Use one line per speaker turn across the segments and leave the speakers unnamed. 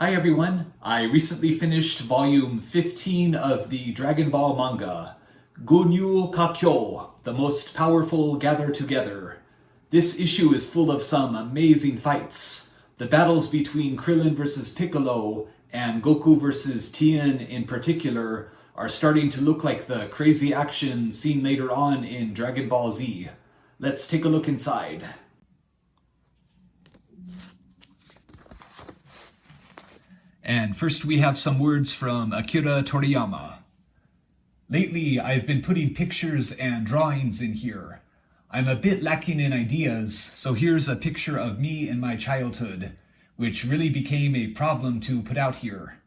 Hi everyone, I recently finished volume 15 of the Dragon Ball manga, Gonyu Kakyo, the most powerful gather together. This issue is full of some amazing fights. The battles between Krillin versus Piccolo and Goku versus Tien in particular are starting to look like the crazy action seen later on in Dragon Ball Z. Let's take a look inside. And first we have some words from Akira Toriyama. Lately, I've been putting pictures and drawings in here. I'm a bit lacking in ideas, so here's a picture of me in my childhood, which really became a problem to put out here.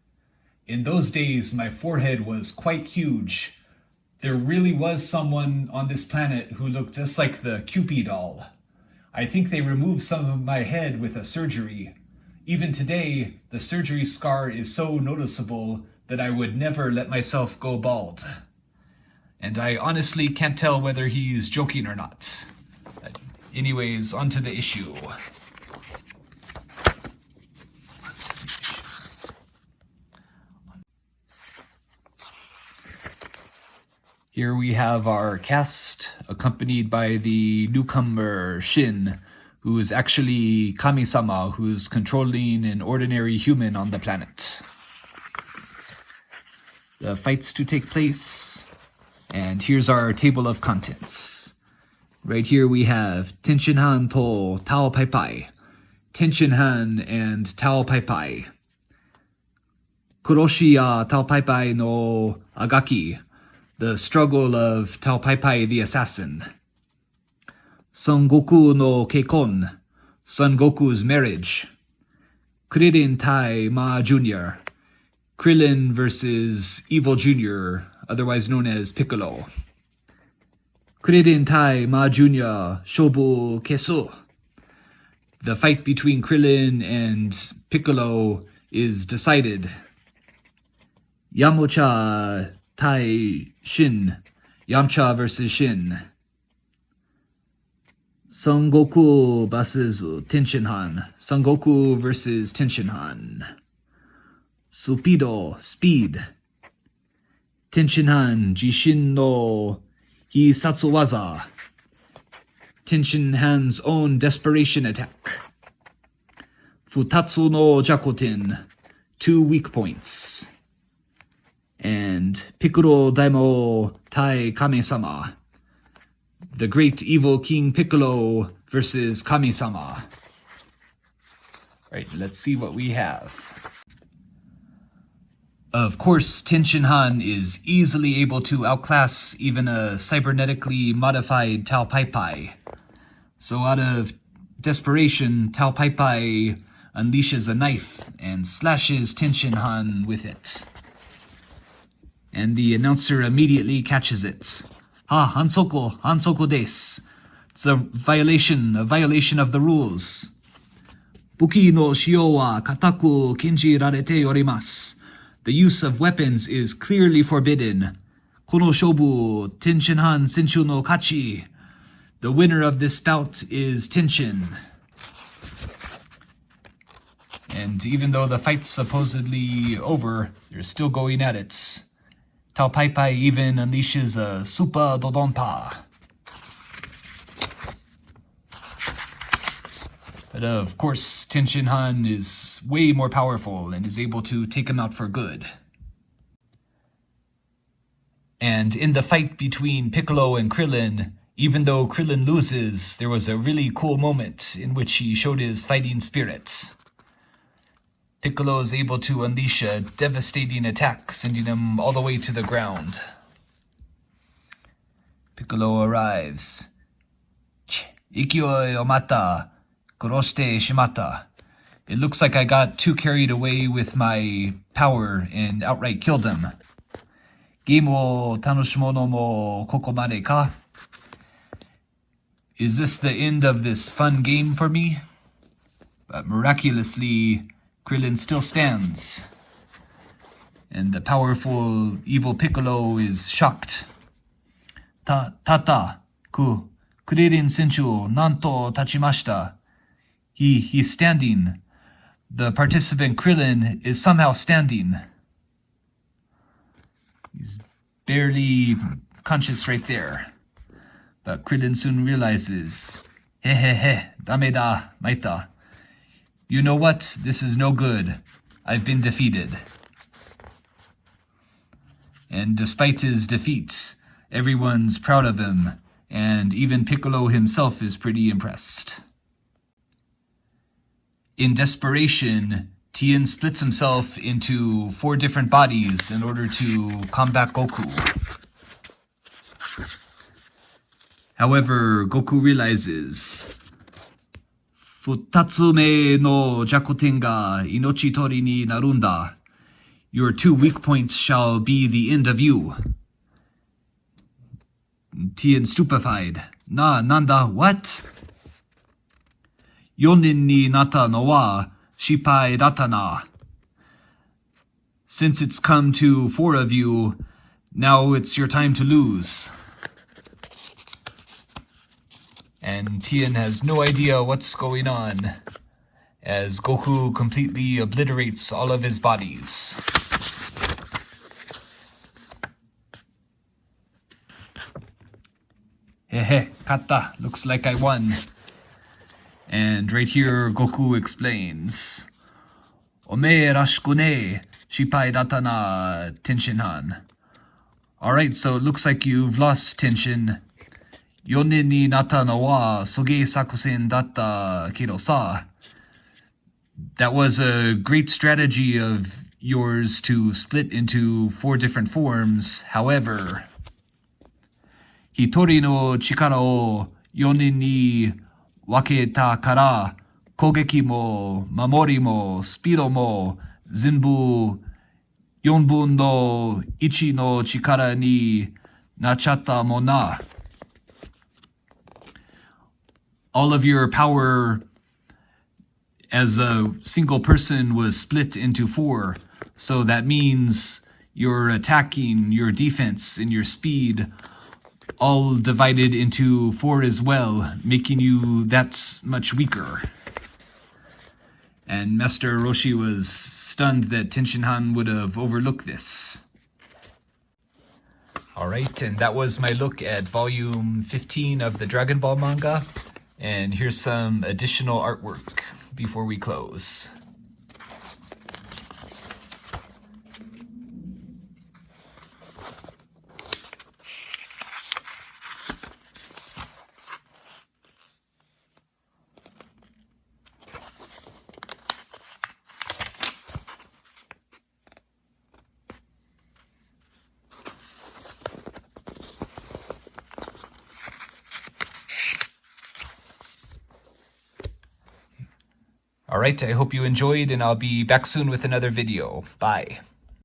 In those days, my forehead was quite huge. There really was someone on this planet who looked just like the Cupid doll. I think they removed some of my head with a surgery. Even today, the surgery scar is so noticeable that I would never let myself go bald. And I honestly can't tell whether he's joking or not. Anyways, on to the issue. Here we have our cast, accompanied by the newcomer Shin, who is actually Kami-sama, who's controlling an ordinary human on the planet. The fights to take place, and here's our table of contents. Right here we have Tenshinhan to Tao Pai Pai, Tenshinhan and Tao Pai Pai, Kuroshi ya Tao Pai Pai no Agaki, the struggle of Tao Pai Pai the assassin, Son Goku no Keikon, Son Goku's marriage, Krillin Tai Ma Jr., Krillin versus Evil Jr., otherwise known as Piccolo, Krillin Tai Ma Jr. Shobu Kesu. The fight between Krillin and Piccolo is decided. Yamcha Tai Shin, Yamcha versus Shin. Son Goku versus Tenshinhan, Son Goku versus Tenshinhan. Supido, speed. Tenshinhan Jishin no Hisatsuwaza, Tenshinhan's own desperation attack. Futatsu no Jakoten, 2 weak points. And Piccolo Daimo Tai Kame-sama, the great evil King Piccolo versus Kami-sama. Right, let's see what we have. Of course, Tenshinhan is easily able to outclass even a cybernetically modified Tao Pai Pai. So out of desperation, Tao Pai Pai unleashes a knife and slashes Tenshinhan with it. And the announcer immediately catches it. Hansoko desu. It's a violation of the rules. Buki no shio wa kataku kinjirarete yorimasu. The use of weapons is clearly forbidden. Kono shobu Tenshinhan Senshu no kachi. The winner of this bout is Tenshin. And even though the fight's supposedly over, they're still going at it. Tao Pai Pai even unleashes a Super Dodonpa. But of course, Tenshinhan is way more powerful and is able to take him out for good. And in the fight between Piccolo and Krillin, even though Krillin loses, there was a really cool moment in which he showed his fighting spirit. Piccolo is able to unleash a devastating attack, sending him all the way to the ground. Piccolo arrives. Ikioi o mata, koroshite shimata. It looks like I got too carried away with my power and outright killed him. Game wo tanoshimono mo koko made ka? Is this the end of this fun game for me? But miraculously, Krillin still stands, and the powerful evil Piccolo is shocked. Tata, Krillin Senchu, nanto tachimashita. He's standing. The participant Krillin is somehow standing. He's barely conscious right there. But Krillin soon realizes, Hehehe, dame da, maita. You know what? This is no good. I've been defeated. And despite his defeat, everyone's proud of him, and even Piccolo himself is pretty impressed. In desperation, Tien splits himself into 4 different bodies in order to combat Goku. However, Goku realizes, Futatsume no jakoten ga inochi tori ni narunda. Your 2 weak points shall be the end of you. Tien stupefied. Nanda, what? Yonin ni nata no wa shippai datta na. Since it's come to 4 of you, now it's your time to lose. And Tien has no idea what's going on, as Goku completely obliterates all of his bodies. Hehe, katta, looks like I won. And right here, Goku explains, Ome rashku ne, shippai datta na, Tenshinhan. Alright, so it looks like you've lost, Tenshin. Yonin ni nata no wa soge sakusen datta kedo sa. That was a great strategy of yours to split into 4 different forms. However, Hitori no chikara o 4人に分けたから、攻撃も守りもスピードも全部4分の1の力になっちゃったもんな。All of your power as a single person was split into 4. So that means your attacking, your defense, and your speed all divided into 4 as well, making you that much weaker. And Master Roshi was stunned that Tenshinhan would have overlooked this. Alright, and that was my look at volume 15 of the Dragon Ball manga. And here's some additional artwork before we close. Alright, I hope you enjoyed, and I'll be back soon with another video. Bye.